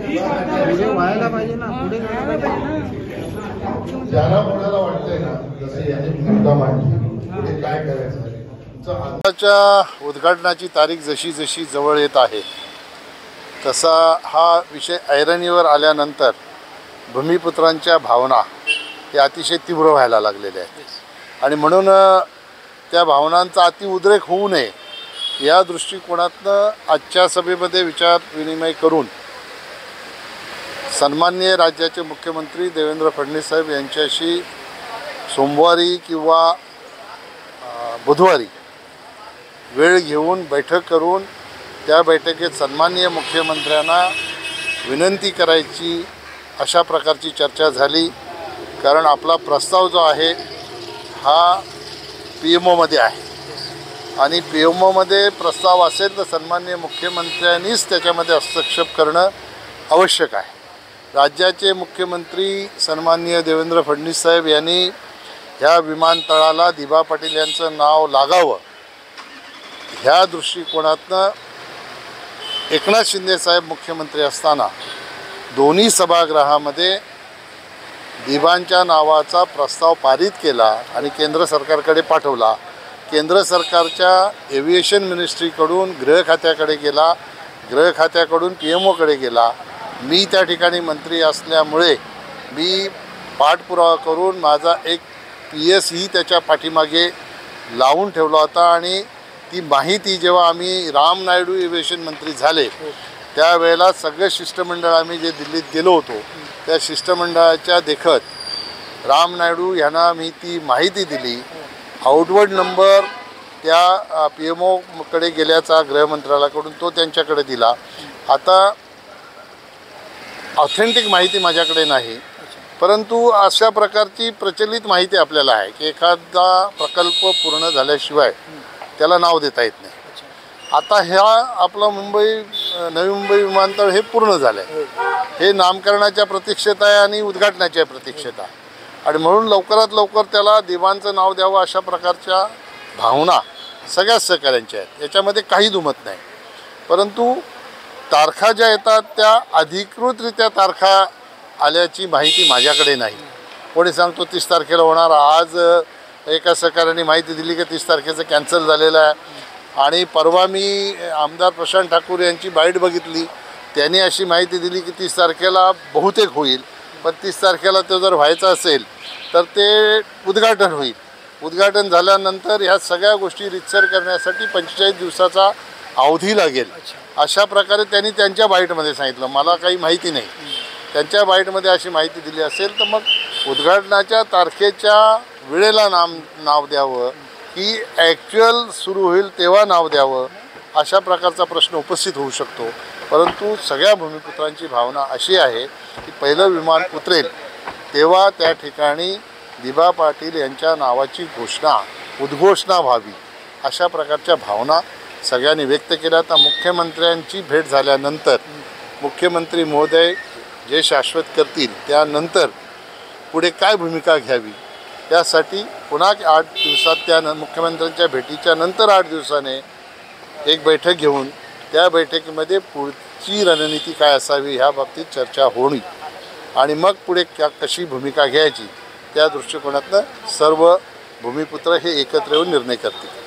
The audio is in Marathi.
पुढे व्हायला पाहिजे ना, पुढे जायला पाहिजे ना. ज्याला कोणाला वाटतंय ना, जसं याने भूमिका मांडली पुढे काय करायचं, आताच्या उद्घाटनाची तारीख जशी जशी जवळ येत आहे तसा हा विषय ऐरणीवर आल्यानंतर भूमिपुत्रांच्या भावना हे अतिशय तीव्र व्हायला लागलेल्या आहेत आणि म्हणून त्या भावनांचा अतिउद्रेक होऊ नये या दृष्टिकोनातनं आजच्या सभेमध्ये विचार विनिमय करून सन्माननीय राज्याचे मुख्यमंत्री देवेंद्र फडणवीस साहेब यांच्याशी सोमवारी किंवा बुधवारी वेळ घेऊन बैठक करून त्या बैठकीत सन्माननीय मुख्यमंत्र्यांना विनंती करायची अशा प्रकारची चर्चा झाली. कारण आपला प्रस्ताव जो आहे हा PMOमध्ये आहे आणि PMOमध्ये प्रस्ताव असेल तर सन्माननीय मुख्यमंत्र्यांनीच त्याच्यामध्ये हस्तक्षेप करणं आवश्यक आहे. राज्याचे मुख्यमंत्री सन्माननीय देवेंद्र फडणवीस साहेब यांनी ह्या विमानतळाला दिबा पाटील यांचं नाव लागावं ह्या दृष्टिकोनातनं एकनाथ शिंदे साहेब मुख्यमंत्री असताना दोन्ही सभागृहामध्ये दिबांच्या नावाचा प्रस्ताव पारित केला आणि केंद्र सरकारकडे पाठवला. केंद्र सरकारच्या एव्हिएशन मिनिस्ट्रीकडून गृह खात्याकडे गेला, गृह खात्याकडून PMOकडे गेला. मी त्या ठिकाणी मंत्री असल्यामुळे मी पाठपुरावा करून माझा एक PS ही त्याच्या पाठीमागे लावून ठेवला होता आणि ती माहिती जेव्हा आम्ही राम नायडू एव्हिएशन मंत्री झाले त्यावेळेला सगळं शिष्टमंडळ आम्ही जे दिल्लीत गेलो होतो त्या शिष्टमंडळाच्या देखत राम नायडू यांना मी ती माहिती दिली. आउटवर्ड नंबर त्या PMOकडे गेल्याचा गृहमंत्रालयाकडून तो त्यांच्याकडे दिला. आता ऑथेंटिक माहिती माझ्याकडे नाही, परंतु अशा प्रकारची प्रचलित माहिती आपल्याला आहे की एखादा प्रकल्प पूर्ण झाल्याशिवाय त्याला नाव देता येत नाही. आता ह्या आपलं नवी मुंबई विमानतळ हे पूर्ण झालं आहे, हे नामकरणाच्या प्रतीक्षेत आहे आणि उद्घाटनाच्या प्रतीक्षेत आहे आणि म्हणून लवकरात लवकर त्याला दिवांचं नाव द्यावं अशा प्रकारच्या भावना सगळ्याच सहकाऱ्यांच्या आहेत, याच्यामध्ये काही दुमत नाही. परंतु तारखा ज्या येतात त्या अधिकृतरित्या तारखा आल्याची माहिती माझ्याकडे नाही. कोणी सांगतो 30 तारखेला होणार. आज एका सहकाऱ्याने माहिती दिली की 30 तारखेचं कॅन्सल झालेलं आहे आणि परवा मी आमदार प्रशांत ठाकूर यांची बाईट बघितली, त्यांनी अशी माहिती दिली की 30 तारखेला बहुतेक होईल, पण 30 तारखेला तो जर व्हायचं असेल तर ते उद्घाटन होईल. उद्घाटन झाल्यानंतर ह्या सगळ्या गोष्टी रितसर करण्यासाठी 45 दिवसाचा अवधी लागेल अशा प्रकारे त्यांनी त्यांच्या बाईटमध्ये सांगितलं. मला काही माहिती नाही. त्यांच्या बाईटमध्ये अशी माहिती दिली असेल तर मग उद्घाटनाच्या तारखेच्या वेळेला नाव द्यावं की ॲक्च्युअल सुरू होईल तेव्हा नाव द्यावं अशा प्रकारचा प्रश्न उपस्थित होऊ शकतो. परंतु सगळ्या भूमिपुत्रांची भावना अशी आहे की पहिलं विमान उतरेल तेव्हा त्या ठिकाणी दिबा पाटील यांच्या नावाची उद्घोषणा व्हावी अशा प्रकारच्या भावना सगळ्यांनी व्यक्त केल्या. तर मुख्यमंत्र्यांची भेट झाल्यानंतर मुख्यमंत्री महोदय जे शाश्वत करतील त्यानंतर पुढे काय भूमिका घ्यावी त्यासाठी पुन्हा 8 दिवसात त्या मुख्यमंत्र्यांच्या भेटीच्या नंतर 8 दिवसाने एक बैठक घेऊन त्या बैठकीमध्ये पुढची रणनीती काय असावी ह्या बाबतीत चर्चा होणी आणि मग पुढे कशी भूमिका घ्यायची त्या दृष्टिकोनातनं सर्व भूमिपुत्र हे एकत्र येऊन निर्णय करतील.